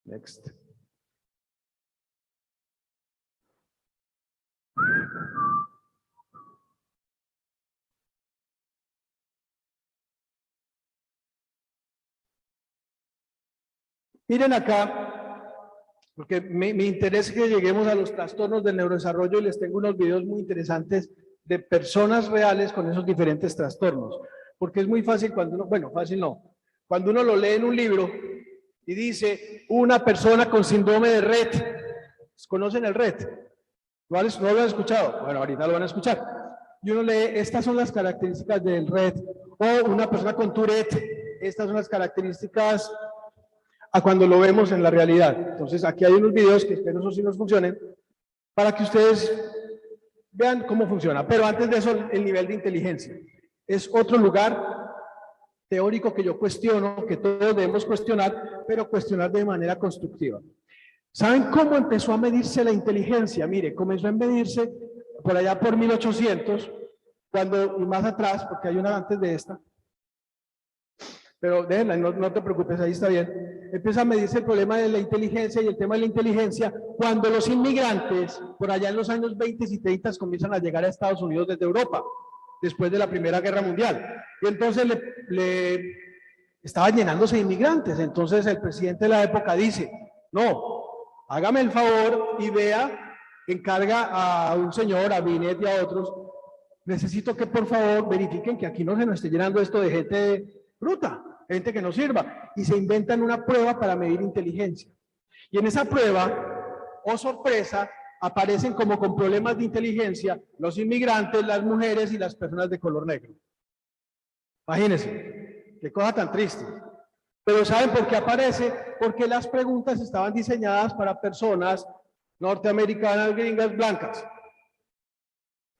Next. Miren acá, porque mi interés es que lleguemos a los trastornos del neurodesarrollo y les tengo unos videos muy interesantes de personas reales con esos diferentes trastornos. Porque es muy fácil cuando uno, bueno, fácil no, cuando uno lo lee en un libro y dice una persona con síndrome de Rett. ¿Conocen el Rett? ¿No lo han escuchado? Bueno, ahorita lo van a escuchar. Y uno lee, estas son las características del Rett. O una persona con Tourette, estas son las características a cuando lo vemos en la realidad. Entonces, aquí hay unos videos que espero eso sí nos funcionen, para que ustedes vean cómo funciona. Pero antes de eso, el nivel de inteligencia. Es otro lugar teórico que yo cuestiono, que todos debemos cuestionar, pero cuestionar de manera constructiva. ¿Saben cómo empezó a medirse la inteligencia? Mire, comenzó a medirse por allá por 1800, cuando, y más atrás, porque hay una antes de esta, pero déjenla, no te preocupes, ahí está bien. Empieza a medirse el problema de la inteligencia y el tema de la inteligencia cuando los inmigrantes, por allá en los años 20 y 30, comienzan a llegar a Estados Unidos desde Europa, después de la Primera Guerra Mundial. Y entonces estaban llenándose de inmigrantes. Entonces el presidente de la época dice, no, hágame el favor y vea, encarga a un señor, a Binet y a otros, necesito que por favor verifiquen que aquí no se nos esté llenando esto de gente bruta, gente que no sirva, y se inventan una prueba para medir inteligencia. Y en esa prueba, oh sorpresa, aparecen como con problemas de inteligencia los inmigrantes, las mujeres y las personas de color negro. Imagínense, qué cosa tan triste. Pero ¿saben por qué aparece? Porque las preguntas estaban diseñadas para personas norteamericanas, gringas, blancas.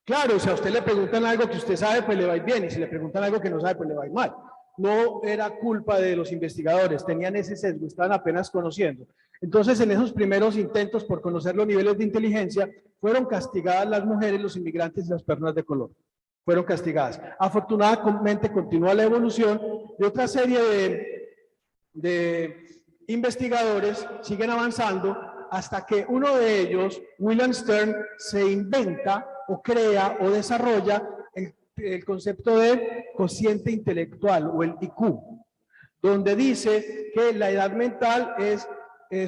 Claro, si a usted le preguntan algo que usted sabe, pues le va a ir bien, y si le preguntan algo que no sabe, pues le va a ir mal. No era culpa de los investigadores, tenían ese sesgo, estaban apenas conociendo. Entonces, en esos primeros intentos por conocer los niveles de inteligencia, fueron castigadas las mujeres, los inmigrantes y las personas de color. Fueron castigadas. Afortunadamente, continúa la evolución y otra serie de investigadores siguen avanzando hasta que uno de ellos, William Stern, se inventa o crea o desarrolla el concepto de cociente intelectual o el IQ, donde dice que la edad mental es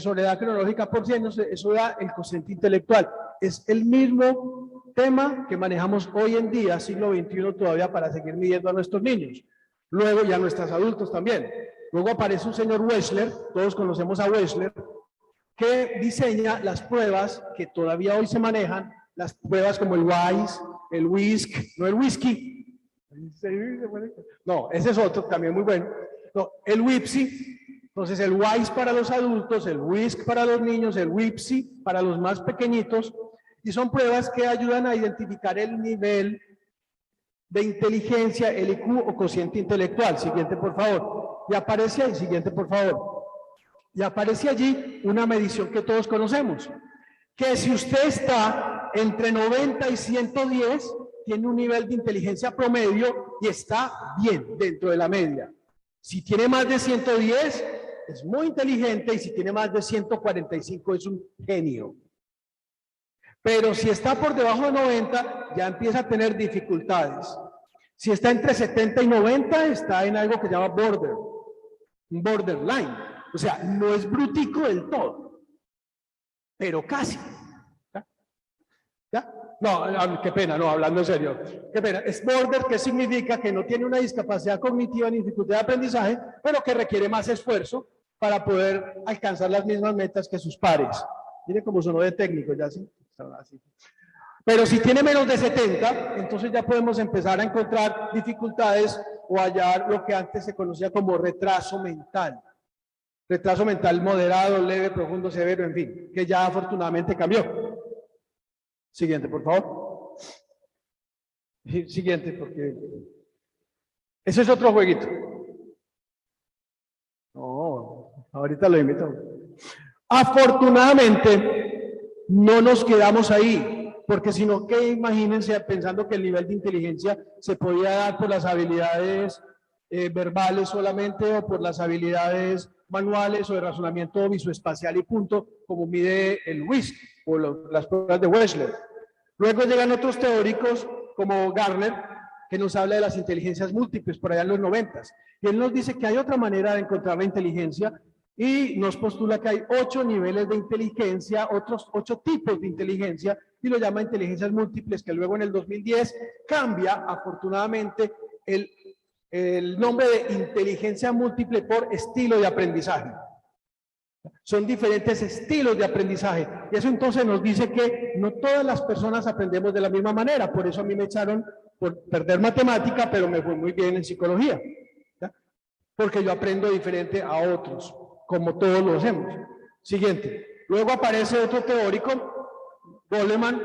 sobre edad cronológica por 100, eso da el cociente intelectual. Es el mismo tema que manejamos hoy en día, siglo XXI todavía, para seguir midiendo a nuestros niños. Luego ya nuestros adultos también. Luego aparece un señor Wechsler, todos conocemos a Wechsler, que diseña las pruebas que todavía hoy se manejan, las pruebas como el WISE, el WISC, no el whisky. No, ese es otro también muy bueno. No, el WIPSI. Entonces el WISE para los adultos, el WISC para los niños, el WIPSI para los más pequeñitos, y son pruebas que ayudan a identificar el nivel de inteligencia, el IQ o cociente intelectual. Siguiente, por favor. Y aparece ahí, siguiente, por favor. Y aparece allí una medición que todos conocemos, que si usted está entre 90 y 110, tiene un nivel de inteligencia promedio y está bien dentro de la media. Si tiene más de 110, es muy inteligente, y si tiene más de 145, es un genio. Pero si está por debajo de 90, ya empieza a tener dificultades. Si está entre 70 y 90, está en algo que se llama un borderline. O sea, no es brutico del todo, pero casi. ¿Ya? No, qué pena, no, hablando en serio. Qué pena. Es border, que significa que no tiene una discapacidad cognitiva ni dificultad de aprendizaje, pero que requiere más esfuerzo para poder alcanzar las mismas metas que sus pares. Miren cómo sonó de técnico, ya sí. Pero si tiene menos de 70, entonces ya podemos empezar a encontrar dificultades o hallar lo que antes se conocía como retraso mental. Retraso mental moderado, leve, profundo, severo, en fin, que ya afortunadamente cambió. Siguiente, por favor. Siguiente, porque ese es otro jueguito. No, ahorita lo invito. Afortunadamente, no nos quedamos ahí, porque sino que imagínense pensando que el nivel de inteligencia se podía dar por las habilidades verbales solamente o por las habilidades manuales o de razonamiento visoespacial y punto, como mide el WISC o las pruebas de Wechsler. Luego llegan otros teóricos como Garner, que nos habla de las inteligencias múltiples por allá en los 90s. Y él nos dice que hay otra manera de encontrar la inteligencia y nos postula que hay 8 niveles de inteligencia, otros 8 tipos de inteligencia, y lo llama inteligencias múltiples, que luego en el 2010 cambia afortunadamente el nombre de inteligencia múltiple por estilo de aprendizaje. Son diferentes estilos de aprendizaje. Y eso entonces nos dice que no todas las personas aprendemos de la misma manera. Por eso a mí me echaron por perder matemática, pero me fue muy bien en psicología. ¿Ya? Porque yo aprendo diferente a otros, como todos lo hacemos. Siguiente. Luego aparece otro teórico, Goleman,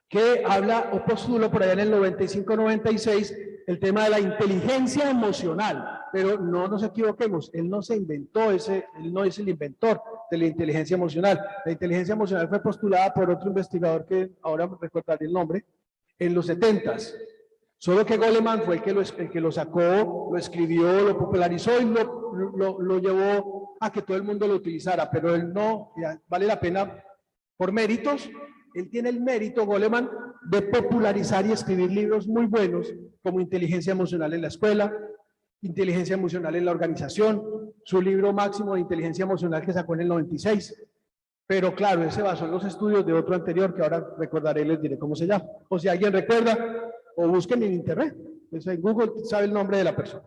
que habla o postula por allá en el 95-96 el tema de la inteligencia emocional. Pero no nos equivoquemos, él no se inventó él no es el inventor de la inteligencia emocional. La inteligencia emocional fue postulada por otro investigador que ahora recordaré el nombre, en los 70s. Solo que Goleman fue el que lo sacó, lo escribió, lo popularizó y lo llevó a que todo el mundo lo utilizara, pero él no, vale la pena por méritos. Él tiene el mérito, Goleman, de popularizar y escribir libros muy buenos como Inteligencia Emocional en la Escuela, Inteligencia Emocional en la Organización, su libro máximo de Inteligencia Emocional que sacó en el 96. Pero claro, ese basó en los estudios de otro anterior que ahora recordaré y les diré cómo se llama. O si alguien recuerda, o busquen en internet. En Google sabe el nombre de la persona.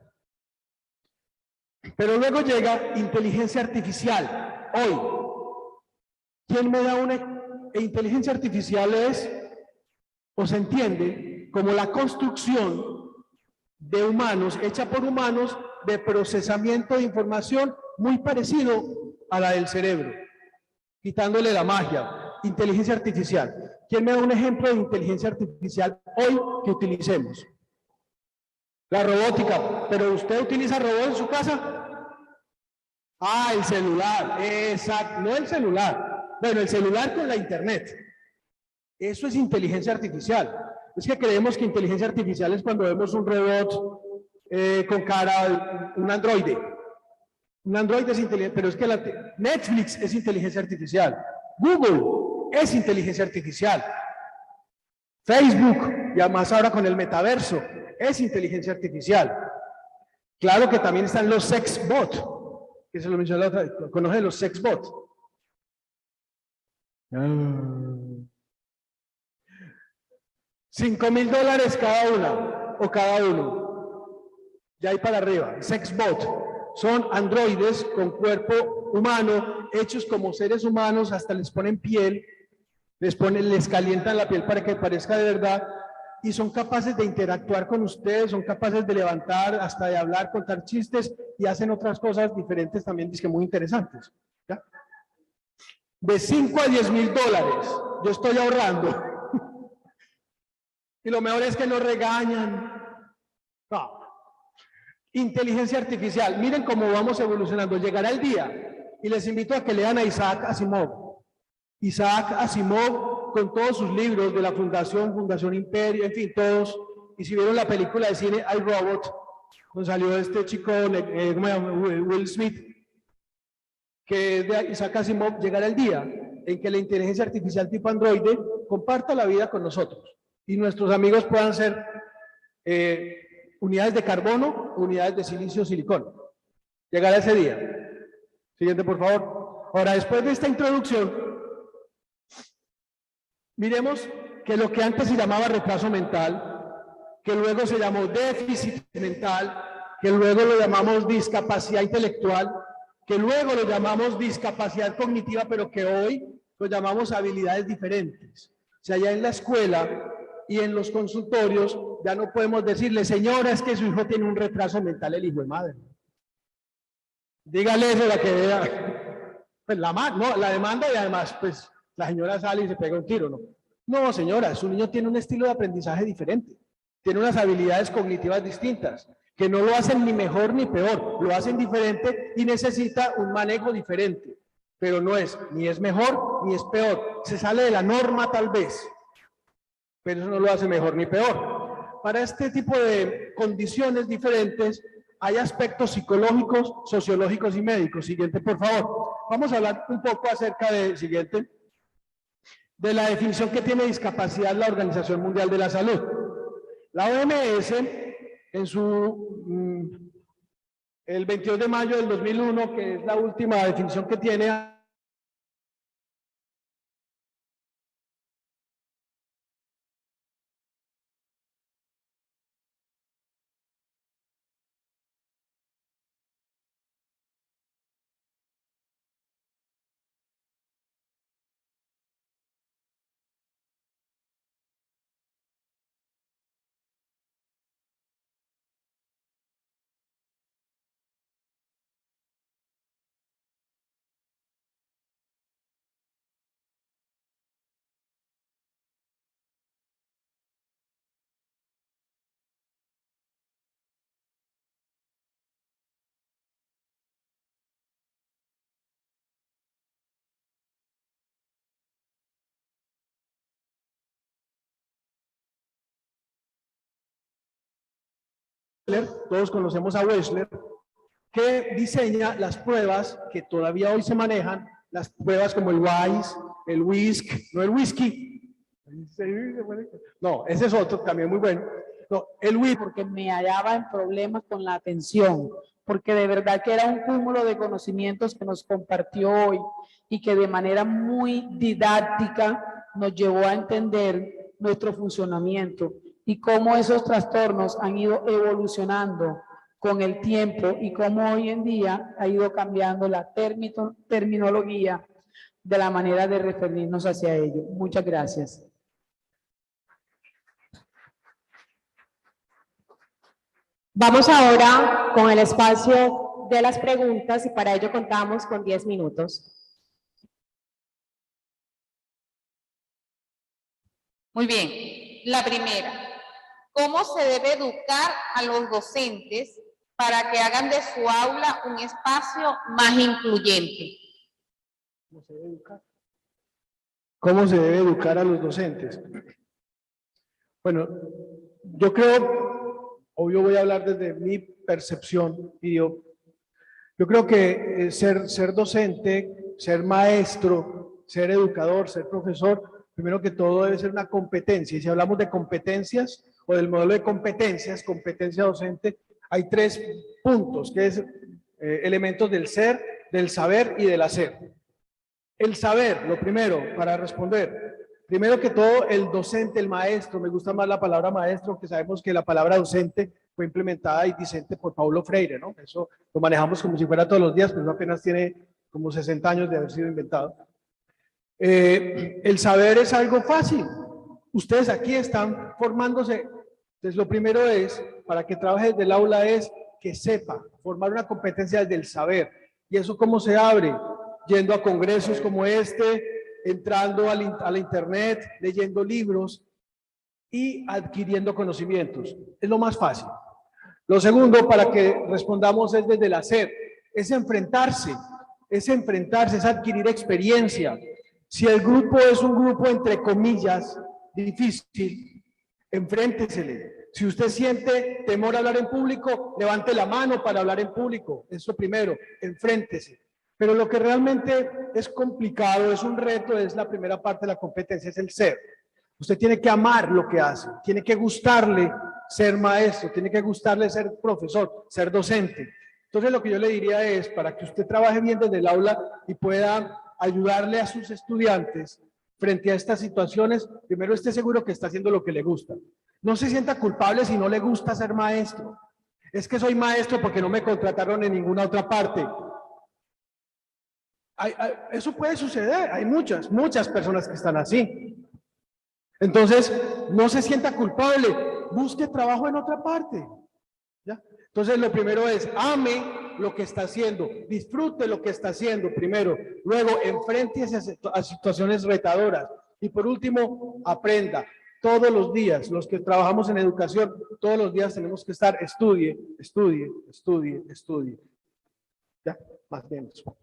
Pero luego llega inteligencia artificial. Hoy, ¿quién me da una inteligencia artificial? Es, o se entiende, como la construcción de humanos, hecha por humanos, de procesamiento de información muy parecido a la del cerebro, quitándole la magia. Inteligencia artificial. ¿Quién me da un ejemplo de inteligencia artificial hoy que utilicemos? La robótica. ¿Pero usted utiliza robots en su casa? Ah, el celular. Exacto. No el celular. Bueno, el celular con la internet. Eso es inteligencia artificial. Es que creemos que inteligencia artificial es cuando vemos un robot con cara, un androide. Un androide es inteligente, pero es que Netflix es inteligencia artificial. Google es inteligencia artificial. Facebook, y además ahora con el metaverso, es inteligencia artificial. Claro que también están los sexbots, que se lo mencionó la otra, ¿conocen los sexbots? $5,000 cada una o cada uno. Ya hay para arriba. Sexbot. Son androides con cuerpo humano, hechos como seres humanos, hasta les ponen piel, les calientan la piel para que parezca de verdad, y son capaces de interactuar con ustedes, son capaces de levantar, hasta de hablar, contar chistes, y hacen otras cosas diferentes también, que muy interesantes. ¿Ya? De $5 a $10,000, yo estoy ahorrando. Y lo mejor es que no regañan. No. Inteligencia artificial. Miren cómo vamos evolucionando. Llegará el día, y les invito a que lean a Isaac Asimov. Isaac Asimov, con todos sus libros de la Fundación Imperio, en fin, todos. Y si vieron la película de cine I, Robot, donde salió este chico, Will Smith, que es de Isaac Asimov, llegará el día en que la inteligencia artificial tipo androide comparta la vida con nosotros. Y nuestros amigos puedan ser unidades de carbono, unidades de silicio, silicón. Llegará ese día. Siguiente, por favor. Ahora, después de esta introducción, miremos que lo que antes se llamaba retraso mental, que luego se llamó déficit mental, que luego lo llamamos discapacidad intelectual, que luego lo llamamos discapacidad cognitiva, pero que hoy lo llamamos habilidades diferentes. O sea, ya en la escuela y en los consultorios ya no podemos decirle, señora, es que su hijo tiene un retraso mental, el hijo de madre. Dígale eso, la que vea. Pues la demanda, y además, pues la señora sale y se pega un tiro, ¿no? No, señora, su niño tiene un estilo de aprendizaje diferente, tiene unas habilidades cognitivas distintas, que no lo hacen ni mejor ni peor, lo hacen diferente y necesita un manejo diferente, pero no es, ni es mejor ni es peor, se sale de la norma tal vez, pero eso no lo hace mejor ni peor. Para este tipo de condiciones diferentes hay aspectos psicológicos, sociológicos y médicos. Siguiente, por favor. Vamos a hablar un poco acerca de, siguiente, de la definición que tiene discapacidad la Organización Mundial de la Salud. La OMS, en su, el 22 de mayo del 2001, que es la última definición que tiene, todos conocemos a Wechsler, que diseña las pruebas que todavía hoy se manejan, las pruebas como el WISE, el WISC, no el whisky. No, ese es otro también muy bueno. No, el WISC. Porque me hallaba en problemas con la atención, porque de verdad que era un cúmulo de conocimientos que nos compartió hoy y que de manera muy didáctica nos llevó a entender nuestro funcionamiento y cómo esos trastornos han ido evolucionando con el tiempo y cómo hoy en día ha ido cambiando la terminología de la manera de referirnos hacia ello. Muchas gracias. Vamos ahora con el espacio de las preguntas y para ello contamos con 10 minutos. Muy bien, la primera. ¿Cómo se debe educar a los docentes para que hagan de su aula un espacio más incluyente? ¿Cómo se debe educar? ¿Cómo se debe educar a los docentes? Bueno, yo creo, obvio voy a hablar desde mi percepción, y yo creo que ser docente, ser maestro, ser educador, ser profesor, primero que todo debe ser una competencia. Y si hablamos de competencias o del modelo de competencias, competencia docente, hay 3 puntos, que es elementos del ser, del saber y del hacer. El saber, lo primero, para responder, primero que todo, el docente, el maestro, me gusta más la palabra maestro, aunque sabemos que la palabra docente fue implementada y discente por Paulo Freire, ¿no? Eso lo manejamos como si fuera todos los días, pero no apenas tiene como 60 años de haber sido inventado. El saber es algo fácil. Ustedes aquí están formándose. Entonces, lo primero es, para que trabaje desde el aula, es que sepa, formar una competencia desde el saber. ¿Y eso cómo se abre? Yendo a congresos como este, entrando a la internet, leyendo libros y adquiriendo conocimientos. Es lo más fácil. Lo segundo, para que respondamos, es desde el hacer. Es enfrentarse, es adquirir experiencia. Si el grupo es un grupo, entre comillas, difícil, enfréntesele. Si usted siente temor a hablar en público, levante la mano para hablar en público. Eso primero, enfréntese. Pero lo que realmente es complicado, es un reto, es la primera parte de la competencia, es el ser. Usted tiene que amar lo que hace, tiene que gustarle ser maestro, tiene que gustarle ser profesor, ser docente. Entonces lo que yo le diría es, para que usted trabaje bien desde el aula y pueda ayudarle a sus estudiantes frente a estas situaciones, primero esté seguro que está haciendo lo que le gusta. No se sienta culpable si no le gusta ser maestro. Es que soy maestro porque no me contrataron en ninguna otra parte. Eso puede suceder, hay muchas personas que están así. Entonces, no se sienta culpable, busque trabajo en otra parte. ¿Ya? Entonces, lo primero es, ame lo que está haciendo, disfrute lo que está haciendo primero, luego enfréntese a situaciones retadoras y por último, aprenda. Todos los días, los que trabajamos en educación, todos los días tenemos que estar, estudie. ¿Ya? Más bien eso.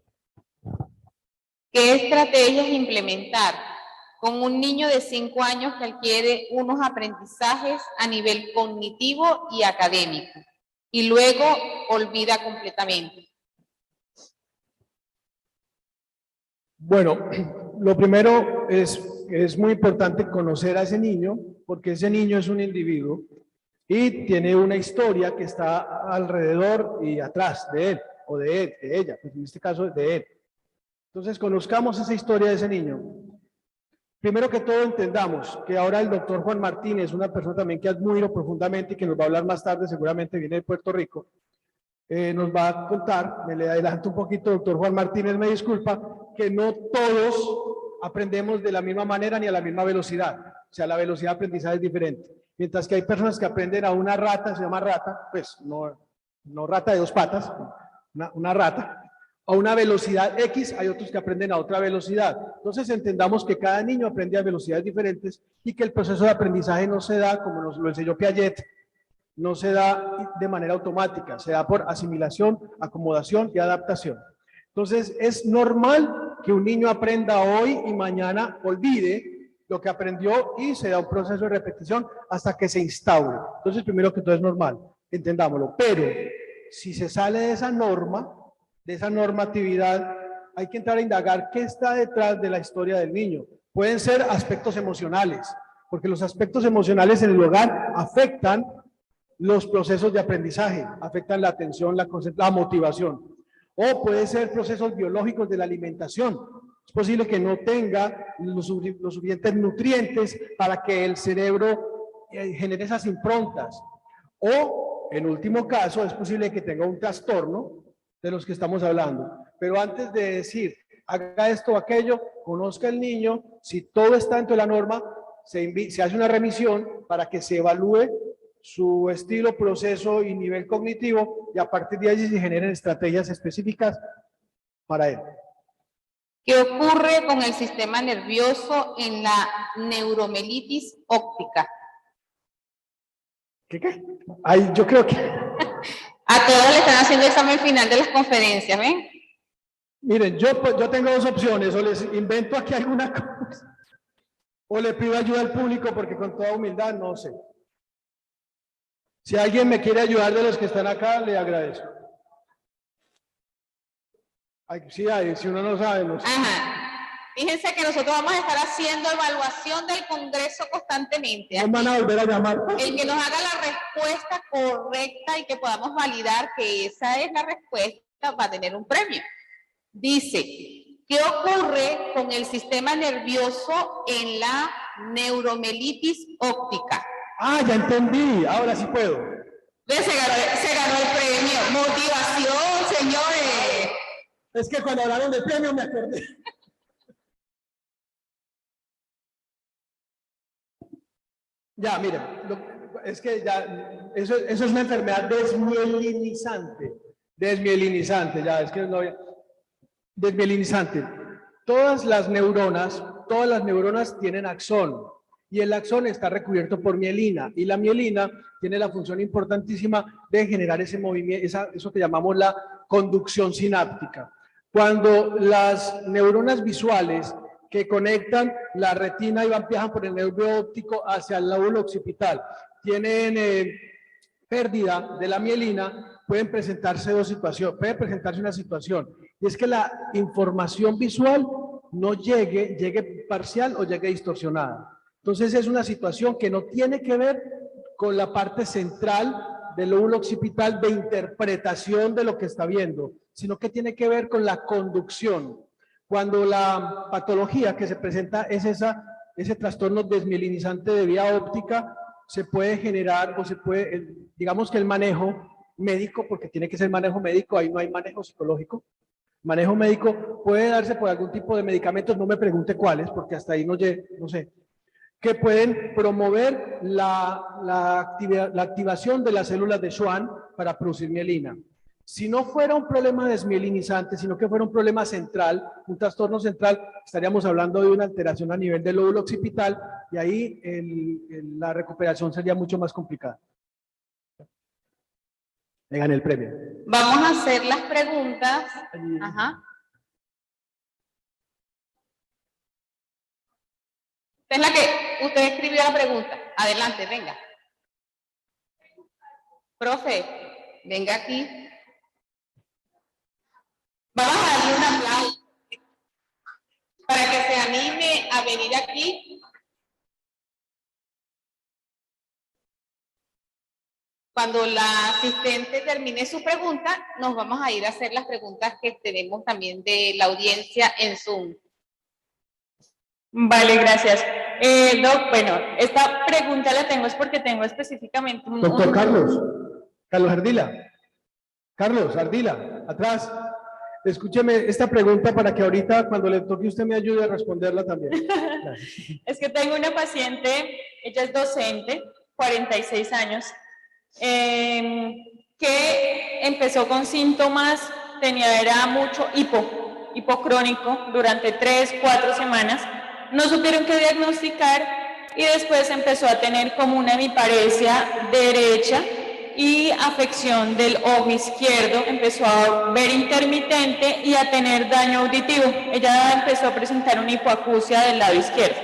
¿Qué estrategias implementar con un niño de 5 años que adquiere unos aprendizajes a nivel cognitivo y académico? Y luego olvida completamente? Bueno, lo primero es muy importante conocer a ese niño, porque ese niño es un individuo y tiene una historia que está alrededor y atrás de él, o de él, de ella, pues en este caso de él. Entonces, conozcamos esa historia de ese niño. Primero que todo, entendamos que ahora el doctor Juan Martínez, una persona también que admiro profundamente y que nos va a hablar más tarde, seguramente viene de Puerto Rico, nos va a contar, me le adelanto un poquito, doctor Juan Martínez, me disculpa, que no todos aprendemos de la misma manera ni a la misma velocidad. O sea, la velocidad de aprendizaje es diferente. Mientras que hay personas que aprenden a una rata, se llama rata, pues no rata de dos patas, una rata, a una velocidad X, hay otros que aprenden a otra velocidad. Entonces entendamos que cada niño aprende a velocidades diferentes y que el proceso de aprendizaje no se da, como nos lo enseñó Piaget, no se da de manera automática, se da por asimilación, acomodación y adaptación. Entonces es normal que un niño aprenda hoy y mañana olvide lo que aprendió y se da un proceso de repetición hasta que se instaure. Entonces primero que todo es normal, entendámoslo, pero si se sale de esa norma, de esa normatividad, hay que entrar a indagar qué está detrás de la historia del niño. Pueden ser aspectos emocionales, porque los aspectos emocionales en el hogar afectan los procesos de aprendizaje, afectan la atención, la motivación. O puede ser procesos biológicos de la alimentación. Es posible que no tenga los suficientes nutrientes para que el cerebro genere esas improntas. O, en último caso, es posible que tenga un trastorno de los que estamos hablando. Pero antes de decir, haga esto o aquello, conozca al niño, si todo está dentro de la norma, se hace una remisión para que se evalúe su estilo, proceso y nivel cognitivo y a partir de allí se generen estrategias específicas para él. ¿Qué ocurre con el sistema nervioso en la neuromelitis óptica? ¿Qué? Ay, yo creo que... A todos le están haciendo examen final de las conferencias, ¿ven? Miren, yo tengo dos opciones, o les invento aquí alguna cosa, o le pido ayuda al público porque con toda humildad no sé. Si alguien me quiere ayudar de los que están acá, le agradezco. Ay, sí, si uno no sabe, no sé. Ajá. Fíjense que nosotros vamos a estar haciendo evaluación del Congreso constantemente. ¿No van a volver a llamar? El que nos haga la respuesta correcta y que podamos validar que esa es la respuesta va a tener un premio. Dice, ¿qué ocurre con el sistema nervioso en la neuromelitis óptica? Ah, ya entendí, ahora sí puedo. Se ganó el premio. Motivación, señores. Es que cuando hablaron del premio me acordé. Ya, miren, es que ya, eso es una enfermedad desmielinizante. Desmielinizante, ya, es que no había... Desmielinizante. Todas las neuronas tienen axón. Y el axón está recubierto por mielina, y la mielina tiene la función importantísima de generar ese movimiento, eso que llamamos la conducción sináptica. Cuando las neuronas visuales que conectan la retina y viajan por el nervio óptico hacia el lóbulo occipital tienen pérdida de la mielina, pueden presentarse dos situaciones, puede presentarse una situación, y es que la información visual no llegue parcial o llegue distorsionada. Entonces es una situación que no tiene que ver con la parte central del lóbulo occipital de interpretación de lo que está viendo, sino que tiene que ver con la conducción. Cuando la patología que se presenta es ese trastorno desmielinizante de vía óptica, se puede generar o se puede, digamos que el manejo médico, porque tiene que ser manejo médico, ahí no hay manejo psicológico. Manejo médico puede darse por algún tipo de medicamentos, no me pregunte cuáles, porque hasta ahí no sé, que pueden promover la activación de las células de Schwann para producir mielina. Si no fuera un problema desmielinizante, sino que fuera un problema central, un trastorno central, estaríamos hablando de una alteración a nivel del lóbulo occipital y ahí la recuperación sería mucho más complicada. Me gané el premio. Vamos a hacer las preguntas. Ajá. Es la que usted escribió la pregunta. Adelante, venga. Profe, venga aquí. Vamos a darle un aplauso para que se anime a venir aquí. Cuando la asistente termine su pregunta, nos vamos a ir a hacer las preguntas que tenemos también de la audiencia en Zoom. Vale, gracias. Doc, bueno, esta pregunta la tengo es porque tengo específicamente Doctor Carlos Ardila. Carlos Ardila, atrás. Escúcheme esta pregunta para que ahorita cuando le toque usted me ayude a responderla también. Es que tengo una paciente, ella es docente, 46 años, que empezó con síntomas, era mucho hipo crónico durante 3-4 semanas. No supieron qué diagnosticar y después empezó a tener como una hemiparesia derecha y afección del ojo izquierdo, empezó a ver intermitente y a tener daño auditivo. Ella empezó a presentar una hipoacusia del lado izquierdo.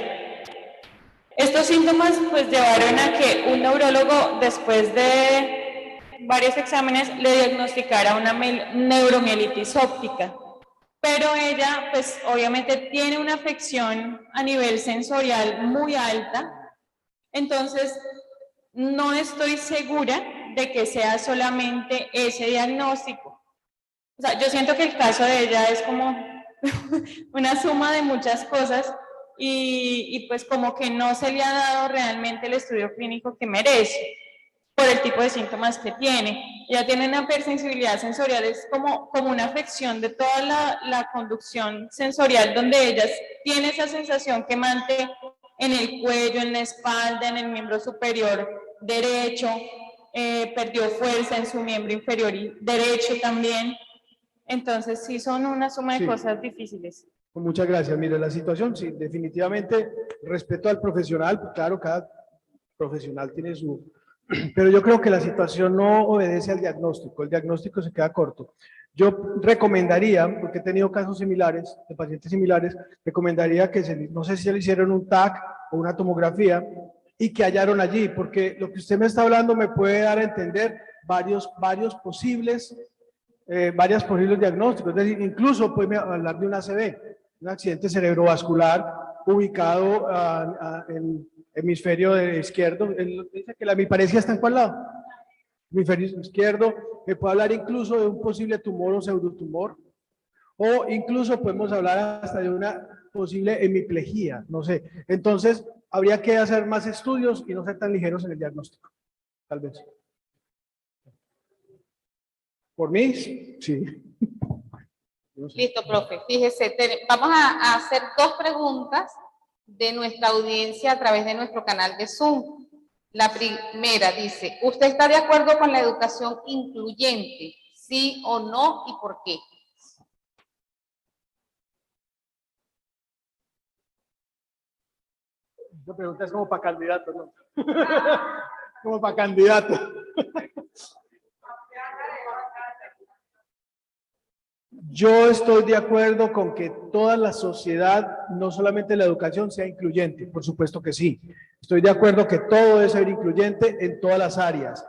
Estos síntomas pues llevaron a que un neurólogo, después de varios exámenes, le diagnosticara una neuromielitis óptica. Pero ella, pues obviamente tiene una afección a nivel sensorial muy alta, entonces no estoy segura de que sea solamente ese diagnóstico. O sea, yo siento que el caso de ella es como una suma de muchas cosas y pues como que no se le ha dado realmente el estudio clínico que merece por el tipo de síntomas que tiene. Ella tiene una hipersensibilidad sensorial, es como una afección de toda la conducción sensorial, donde ella tiene esa sensación quemante en el cuello, en la espalda, en el miembro superior derecho, perdió fuerza en su miembro inferior y derecho también. Entonces sí son una suma de cosas difíciles. Muchas gracias. Mire, la situación, sí, definitivamente respeto al profesional, claro, cada profesional tiene su... Pero yo creo que la situación no obedece al diagnóstico, el diagnóstico se queda corto. Yo recomendaría, porque he tenido casos similares, de pacientes similares, recomendaría que no sé si se le hicieron un TAC o una tomografía y que hallaron allí, porque lo que usted me está hablando me puede dar a entender varias posibles diagnósticos, es decir, incluso puede hablar de un ACV, un accidente cerebrovascular ubicado en hemisferio izquierdo. Él dice que la hemiparesia está en cuál lado. Hemisferio izquierdo. Me puede hablar incluso de un posible tumor o pseudotumor, o incluso podemos hablar hasta de una posible hemiplegia, no sé. Entonces habría que hacer más estudios y no ser tan ligeros en el diagnóstico, tal vez. Por mí, sí. Listo, profe. Fíjese, vamos a hacer 2 preguntas de nuestra audiencia a través de nuestro canal de Zoom. La primera dice, ¿usted está de acuerdo con la educación incluyente? ¿Sí o no? ¿Y por qué? Esta pregunta es como para candidato, ¿no? Como para candidato. Yo estoy de acuerdo con que toda la sociedad, no solamente la educación, sea incluyente. Por supuesto que sí. Estoy de acuerdo que todo debe ser incluyente en todas las áreas.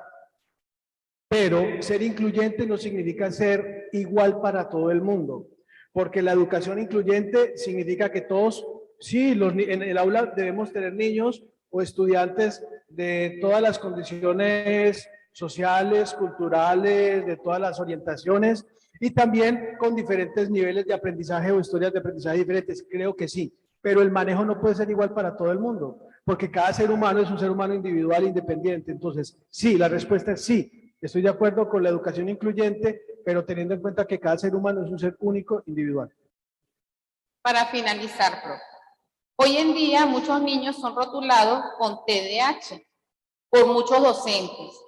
Pero ser incluyente no significa ser igual para todo el mundo. Porque la educación incluyente significa que todos, sí, en el aula debemos tener niños o estudiantes de todas las condiciones sociales, culturales, de todas las orientaciones, y también con diferentes niveles de aprendizaje o historias de aprendizaje diferentes, creo que sí, pero el manejo no puede ser igual para todo el mundo, porque cada ser humano es un ser humano individual e independiente. Entonces, sí, la respuesta es sí, estoy de acuerdo con la educación incluyente, pero teniendo en cuenta que cada ser humano es un ser único, individual. Para finalizar, profe, hoy en día muchos niños son rotulados con TDAH por muchos docentes.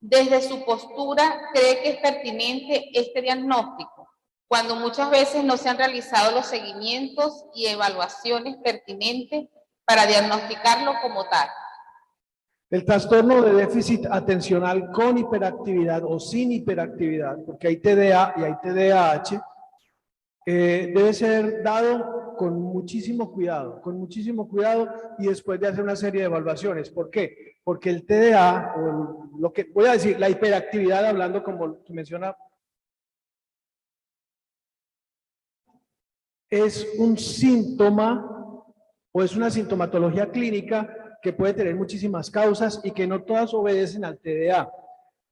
Desde su postura, ¿cree que es pertinente este diagnóstico? Cuando muchas veces no se han realizado los seguimientos y evaluaciones pertinentes para diagnosticarlo como tal. El trastorno de déficit atencional con hiperactividad o sin hiperactividad, porque hay TDA y hay TDAH, debe ser dado con muchísimo cuidado y después de hacer una serie de evaluaciones. ¿Por qué? Porque el TDA, o lo que voy a decir, la hiperactividad, hablando como menciona es un síntoma o es una sintomatología clínica que puede tener muchísimas causas y que no todas obedecen al TDA.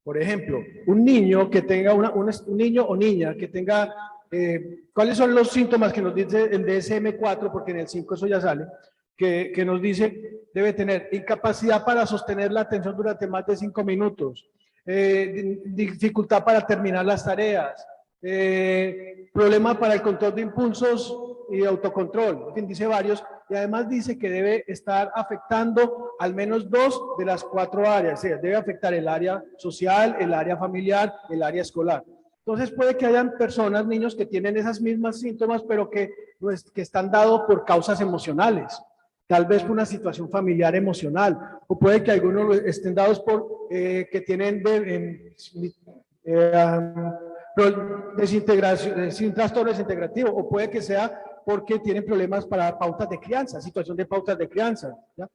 Por ejemplo, un niño que tenga un niño o niña que tenga, ¿cuáles son los síntomas que nos dice el DSM-4? Porque en el 5 eso ya sale, que nos dice, debe tener incapacidad para sostener la atención durante más de 5 minutos, dificultad para terminar las tareas, problema para el control de impulsos y autocontrol, en fin, dice varios, y además dice que debe estar afectando al menos 2 de las 4 áreas, o sea, debe afectar el área social, el área familiar, el área escolar. Entonces puede que hayan personas, niños que tienen esas mismas síntomas, pero que están dados por causas emocionales, tal vez por una situación familiar emocional, o puede que algunos estén dados por que tienen sin trastorno desintegrativo, o puede que sea porque tienen problemas para pautas de crianza, situación de pautas de crianza, ¿ya?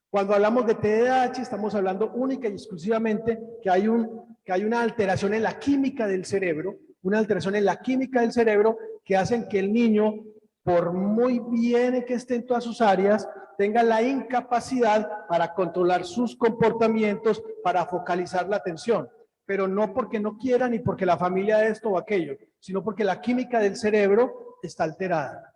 Cuando hablamos de TDAH estamos hablando única y exclusivamente que hay una alteración en la química del cerebro, que hacen que el niño, por muy bien que esté en todas sus áreas, tenga la incapacidad para controlar sus comportamientos, para focalizar la atención, pero no porque no quiera ni porque la familia esto o aquello, sino porque la química del cerebro está alterada.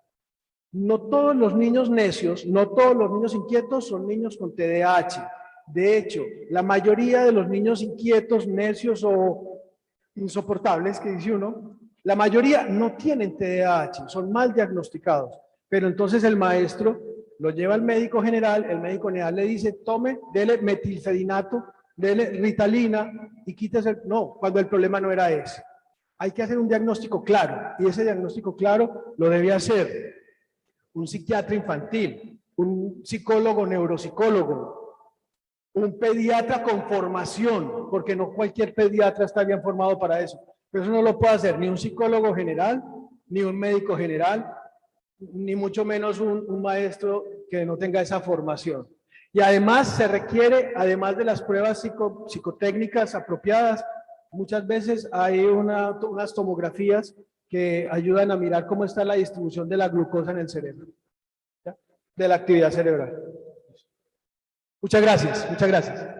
No todos los niños necios, no todos los niños inquietos son niños con TDAH. De hecho, la mayoría de los niños inquietos, necios o insoportables, que dice uno, la mayoría no tienen TDAH, son mal diagnosticados. Pero entonces el maestro lo lleva al médico general, el médico general le dice, tome, dele metilfedinato, dele Ritalina y quítese. No, cuando el problema no era ese. Hay que hacer un diagnóstico claro, y ese diagnóstico claro lo debe hacer un psiquiatra infantil, un psicólogo neuropsicólogo, un pediatra con formación, porque no cualquier pediatra está bien formado para eso. Pero eso no lo puede hacer ni un psicólogo general, ni un médico general, ni mucho menos un maestro que no tenga esa formación. Y además se requiere, además de las pruebas psicotécnicas apropiadas, muchas veces hay unas tomografías que ayudan a mirar cómo está la distribución de la glucosa en el cerebro, ¿ya? De la actividad cerebral. Muchas gracias, muchas gracias.